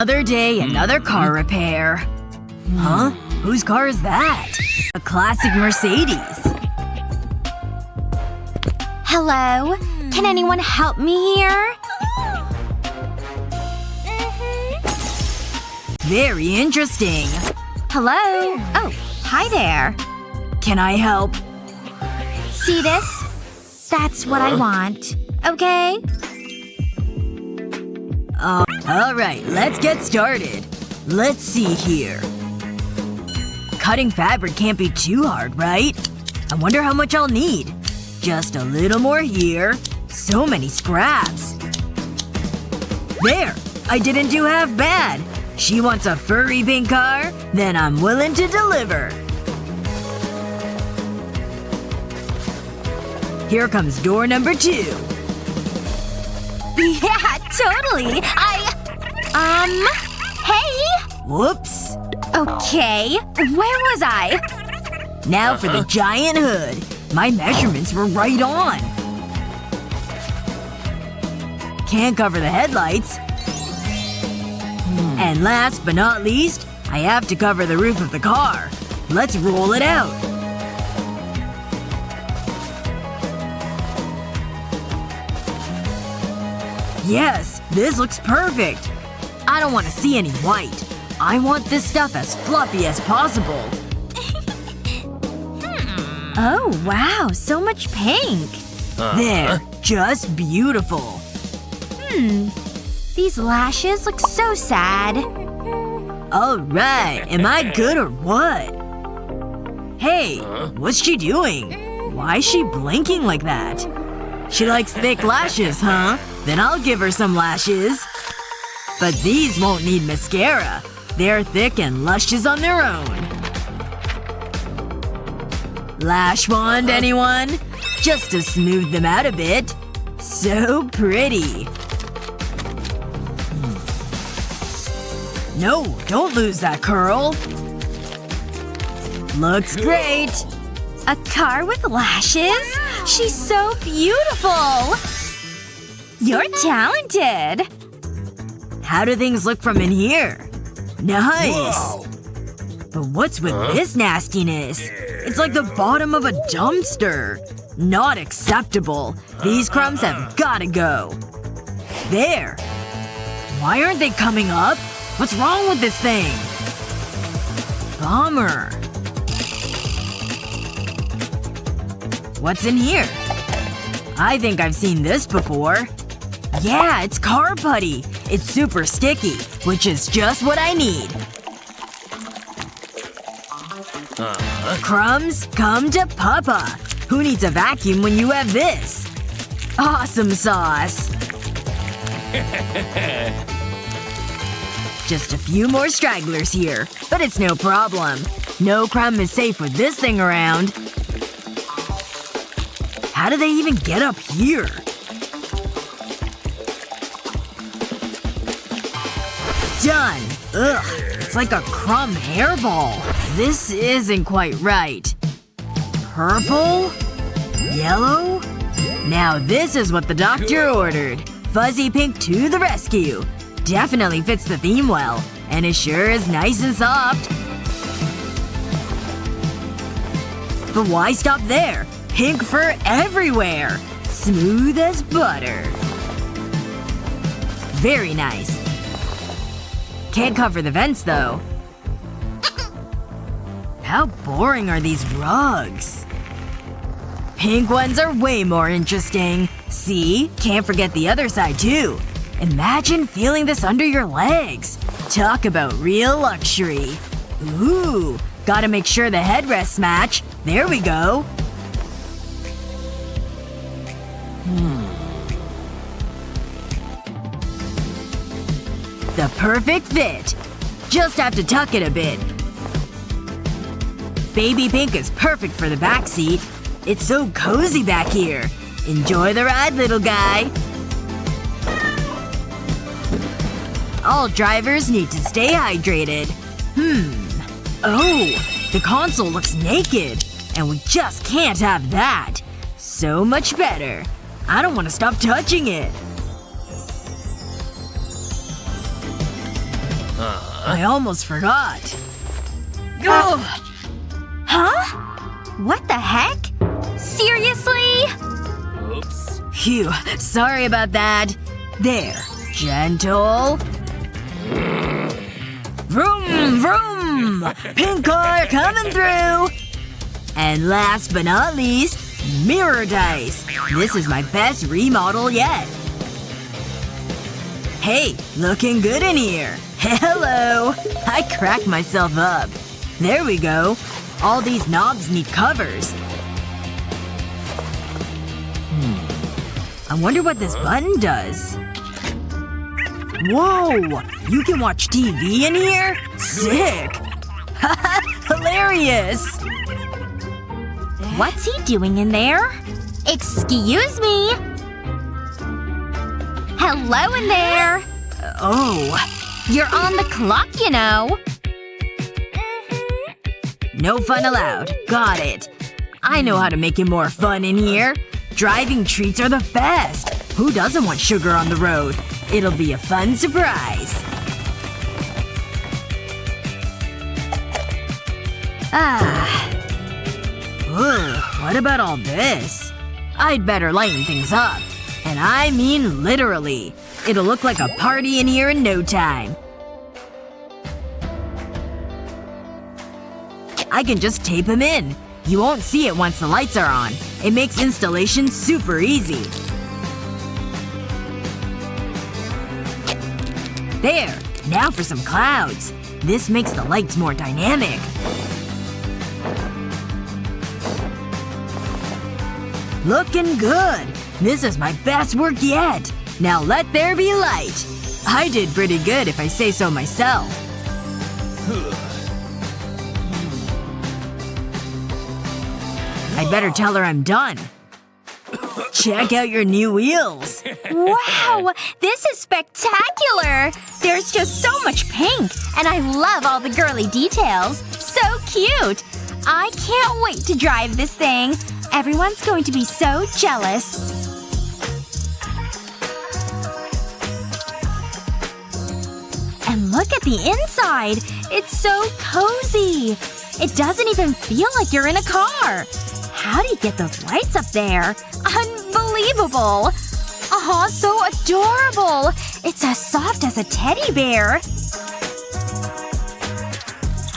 Another day, another car repair. Huh? Whose car is that? A classic Mercedes. Hello? Can anyone help me here? Very interesting. Hello? Oh, hi there. Can I help? See this? That's what I want. Okay? Alright, let's get started. Let's see here. Cutting fabric can't be too hard, right? I wonder how much I'll need. Just a little more here. So many scraps. There! I didn't do half bad. She wants a furry pink car? Then I'm willing to deliver. Here comes door number 2. Yeah, totally. Hey? Whoops. Okay. Where was I? Now for the giant hood. My measurements were right on. Can't cover the headlights. And last but not least, I have to cover the roof of the car. Let's roll it out. Yes, this looks perfect. I don't want to see any white. I want this stuff as fluffy as possible. Oh, wow. So much pink. There. Just beautiful. These lashes look so sad. Alright. Am I good or what? Hey. What's she doing? Why is she blinking like that? She likes thick lashes, huh? Then I'll give her some lashes. But these won't need mascara. They're thick and luscious on their own. Lash wand, anyone? Just to smooth them out a bit. So pretty. No, don't lose that curl. Looks great. A car with lashes? She's so beautiful! You're talented. How do things look from in here? Nice. Wow. But what's with this nastiness? It's like the bottom of a dumpster. Not acceptable. These crumbs have gotta go. There. Why aren't they coming up? What's wrong with this thing? Bummer. What's in here? I think I've seen this before. Yeah, it's car putty. It's super sticky, which is just what I need. Crumbs, come to Papa. Who needs a vacuum when you have this? Awesome sauce. Just a few more stragglers here. But it's no problem. No crumb is safe with this thing around. How do they even get up here? Done. Ugh. It's like a crumb hairball. This isn't quite right. Purple? Yellow? Now this is what the doctor ordered. Fuzzy pink to the rescue. Definitely fits the theme well. And it sure is nice and soft. But why stop there? Pink fur everywhere. Smooth as butter. Very nice. Can't cover the vents, though. How boring are these rugs? Pink ones are way more interesting. See? Can't forget the other side, too. Imagine feeling this under your legs. Talk about real luxury. Ooh. Gotta make sure the headrests match. There we go. The perfect fit. Just have to tuck it a bit. Baby pink is perfect for the backseat. It's so cozy back here. Enjoy the ride, little guy. All drivers need to stay hydrated. Oh. The console looks naked. And we just can't have that. So much better. I don't want to stop touching it. I almost forgot. Ugh. Huh? What the heck? Seriously? Oops. Phew. Sorry about that. There. Gentle. Vroom, vroom! Pink car coming through! And last but not least, mirror dice. This is my best remodel yet. Hey, looking good in here. Hello! I cracked myself up. There we go. All these knobs need covers. I wonder what this button does. Whoa! You can watch TV in here? Sick! Haha! Hilarious! What's he doing in there? Excuse me? Hello in there! Oh. You're on the clock, you know. No fun allowed. Got it. I know how to make it more fun in here. Driving treats are the best. Who doesn't want sugar on the road? It'll be a fun surprise. Ugh, what about all this? I'd better lighten things up. And I mean literally. It'll look like a party in here in no time. I can just tape him in. You won't see it once the lights are on. It makes installation super easy. There. Now for some clouds. This makes the lights more dynamic. Looking good. This is my best work yet. Now let there be light. I did pretty good if I say so myself. I'd better tell her I'm done. Check out your new wheels. Wow! This is spectacular! There's just so much pink. And I love all the girly details. So cute! I can't wait to drive this thing. Everyone's going to be so jealous. And look at the inside! It's so cozy! It doesn't even feel like you're in a car. How do you get those lights up there? Unbelievable! Aw, so adorable! It's as soft as a teddy bear.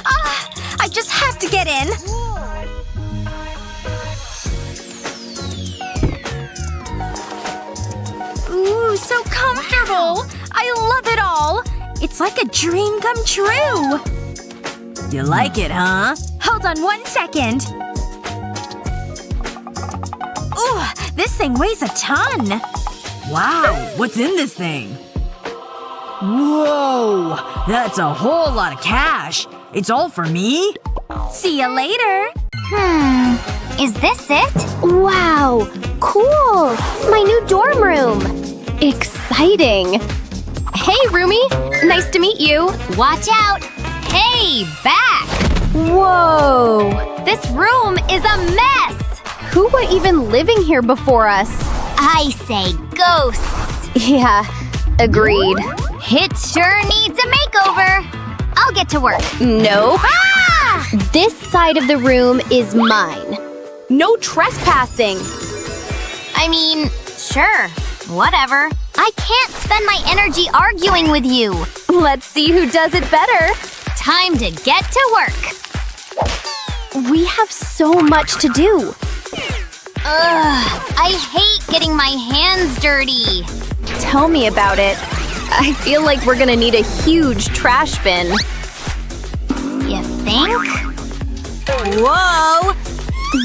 Ah! I just have to get in. Ooh, so comfortable! I love it all! It's like a dream come true! You like it, huh? Hold on 1 second. Ooh, this thing weighs a ton. Wow. What's in this thing? Whoa! That's a whole lot of cash. It's all for me? See you later. Is this it? Wow. Cool. My new dorm room. Exciting. Hey, roomie. Nice to meet you. Watch out! Hey, back! Whoa. This room is a mess! Who were even living here before us? I say ghosts. Yeah. Agreed. It sure needs a makeover. I'll get to work. Nope. Ah! This side of the room is mine. No trespassing. I mean, sure. Whatever. I can't spend my energy arguing with you. Let's see who does it better. Time to get to work. We have so much to do. Ugh. I hate getting my hands dirty. Tell me about it. I feel like we're gonna need a huge trash bin. You think? Whoa!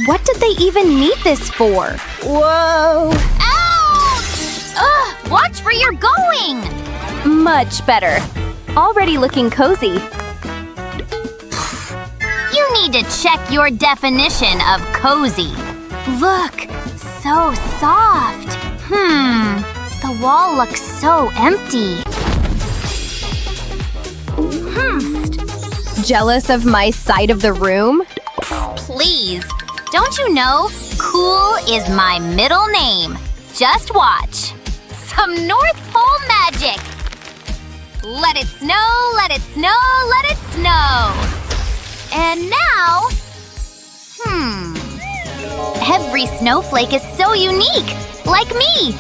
What did they even need this for? Whoa! Ouch! Ugh! Watch where you're going! Much better. Already looking cozy. You need to check your definition of cozy. Look, so soft. The wall looks so empty. Jealous of my side of the room? Please, don't you know cool is my middle name? Just watch. Some North Pole magic. Let it snow, let it snow, let it snow. And now… Every snowflake is so unique, like me.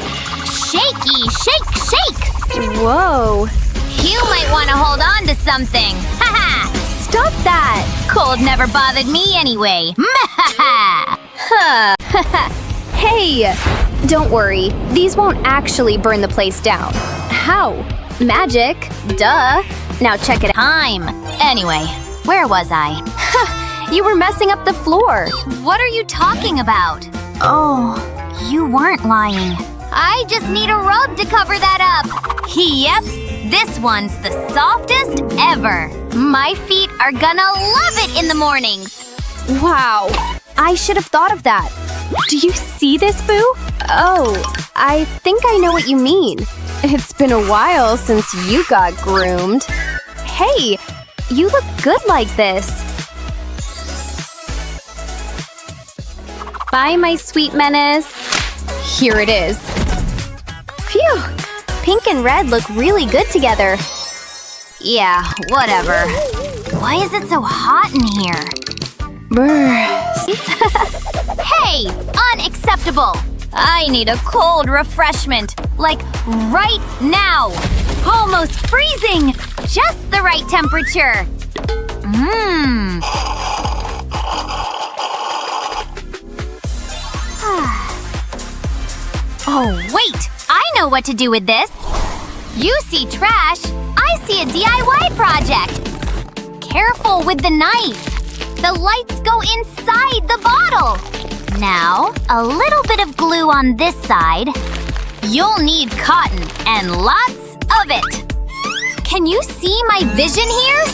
Shaky, shake, shake. Whoa. You might want to hold on to something. Haha! Stop that! Cold never bothered me anyway. Hey! Don't worry, these won't actually burn the place down. How? Magic. Duh. Now check it out. Time. Anyway, where was I? You were messing up the floor. What are you talking about? Oh, you weren't lying. I just need a rug to cover that up. Yep, this one's the softest ever. My feet are gonna love it in the mornings. Wow. I should have thought of that. Do you see this, Boo? Oh, I think I know what you mean. It's been a while since you got groomed. Hey, you look good like this. Bye, my sweet menace. Here it is. Phew! Pink and red look really good together. Yeah, whatever. Why is it so hot in here? Brr. Hey! Unacceptable! I need a cold refreshment. Like, right now! Almost freezing! Just the right temperature! Oh, wait! I know what to do with this! You see trash, I see a DIY project! Careful with the knife! The lights go inside the bottle! Now, a little bit of glue on this side. You'll need cotton, and lots of it! Can you see my vision here?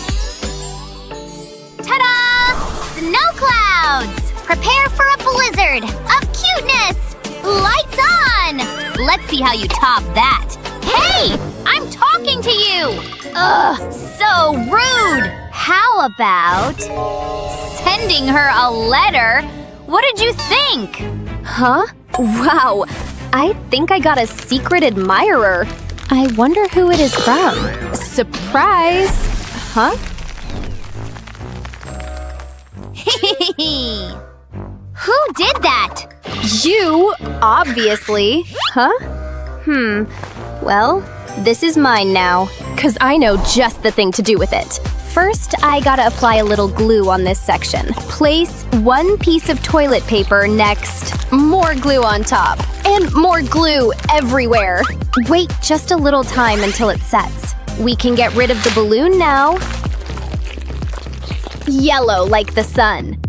Ta-da! Snow clouds! Prepare for a blizzard of cuteness! Lights on! Let's see how you top that. Hey! I'm talking to you! Ugh, so rude! How about sending her a letter? What did you think? Huh? Wow. I think I got a secret admirer. I wonder who it is from. Surprise! Huh? Who did that? You, obviously. Huh? Well, this is mine now, 'cause I know just the thing to do with it. First, I gotta apply a little glue on this section. Place one piece of toilet paper next. More glue on top. And more glue everywhere. Wait just a little time until it sets. We can get rid of the balloon now. Yellow like the sun.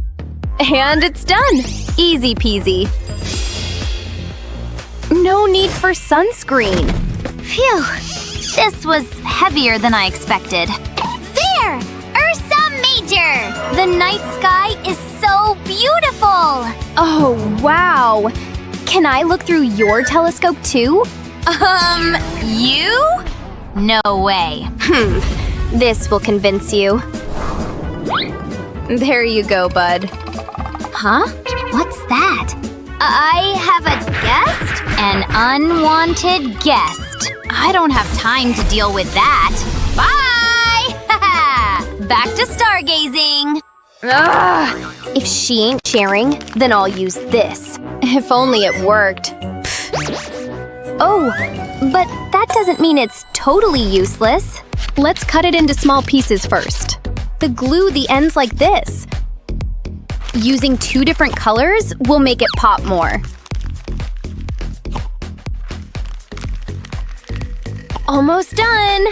And it's done! Easy peasy. No need for sunscreen. Phew. This was heavier than I expected. There! Ursa Major! The night sky is so beautiful! Oh, wow! Can I look through your telescope too? You? No way. This will convince you. There you go, bud. Huh? What's that? I have a guest? An unwanted guest. I don't have time to deal with that. Bye! Back to stargazing. Ugh. If she ain't sharing, then I'll use this. If only it worked. Pfft. Oh, but that doesn't mean it's totally useless. Let's cut it into small pieces first. The glue the ends like this. Using 2 different colors will make it pop more. Almost done!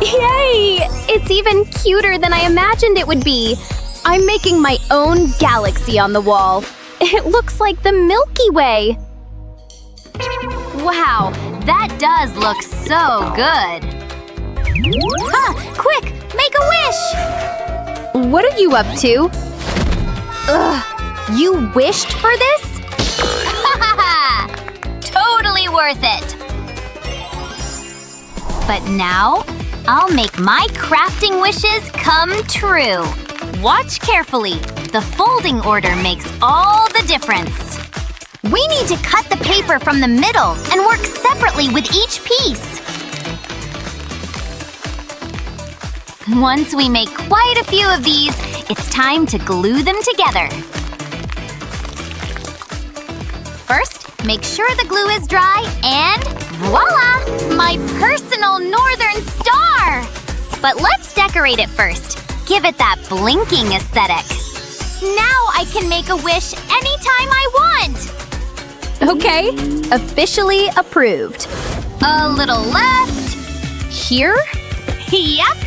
Yay! It's even cuter than I imagined it would be. I'm making my own galaxy on the wall. It looks like the Milky Way. Wow, that does look so good. Quick, make a wish! What are you up to? Ugh, you wished for this? Totally worth it! But now, I'll make my crafting wishes come true. Watch carefully. The folding order makes all the difference. We need to cut the paper from the middle and work separately with each piece. Once we make quite a few of these, it's time to glue them together. First, make sure the glue is dry and voila! My personal northern star! But let's decorate it first. Give it that blinking aesthetic. Now I can make a wish anytime I want! Okay, officially approved. A little left. Here? Yep.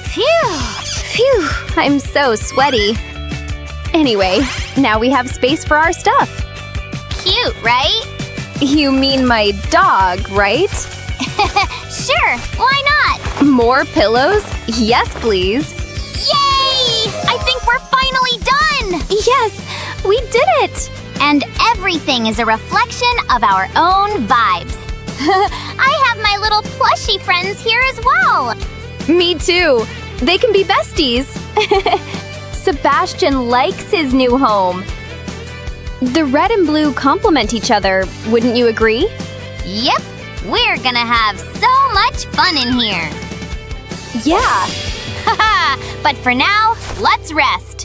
Phew. Phew, I'm so sweaty. Anyway, now we have space for our stuff. Cute, right? You mean my dog, right? Sure, why not? More pillows? Yes, please. Yay! I think we're finally done! Yes, we did it! And everything is a reflection of our own vibes. I have my little plushie friends here as well. Me too. They can be besties. Sebastian likes his new home. The red and blue complement each other, wouldn't you agree? Yep, we're gonna have so much fun in here. Yeah. Haha, but for now, let's rest.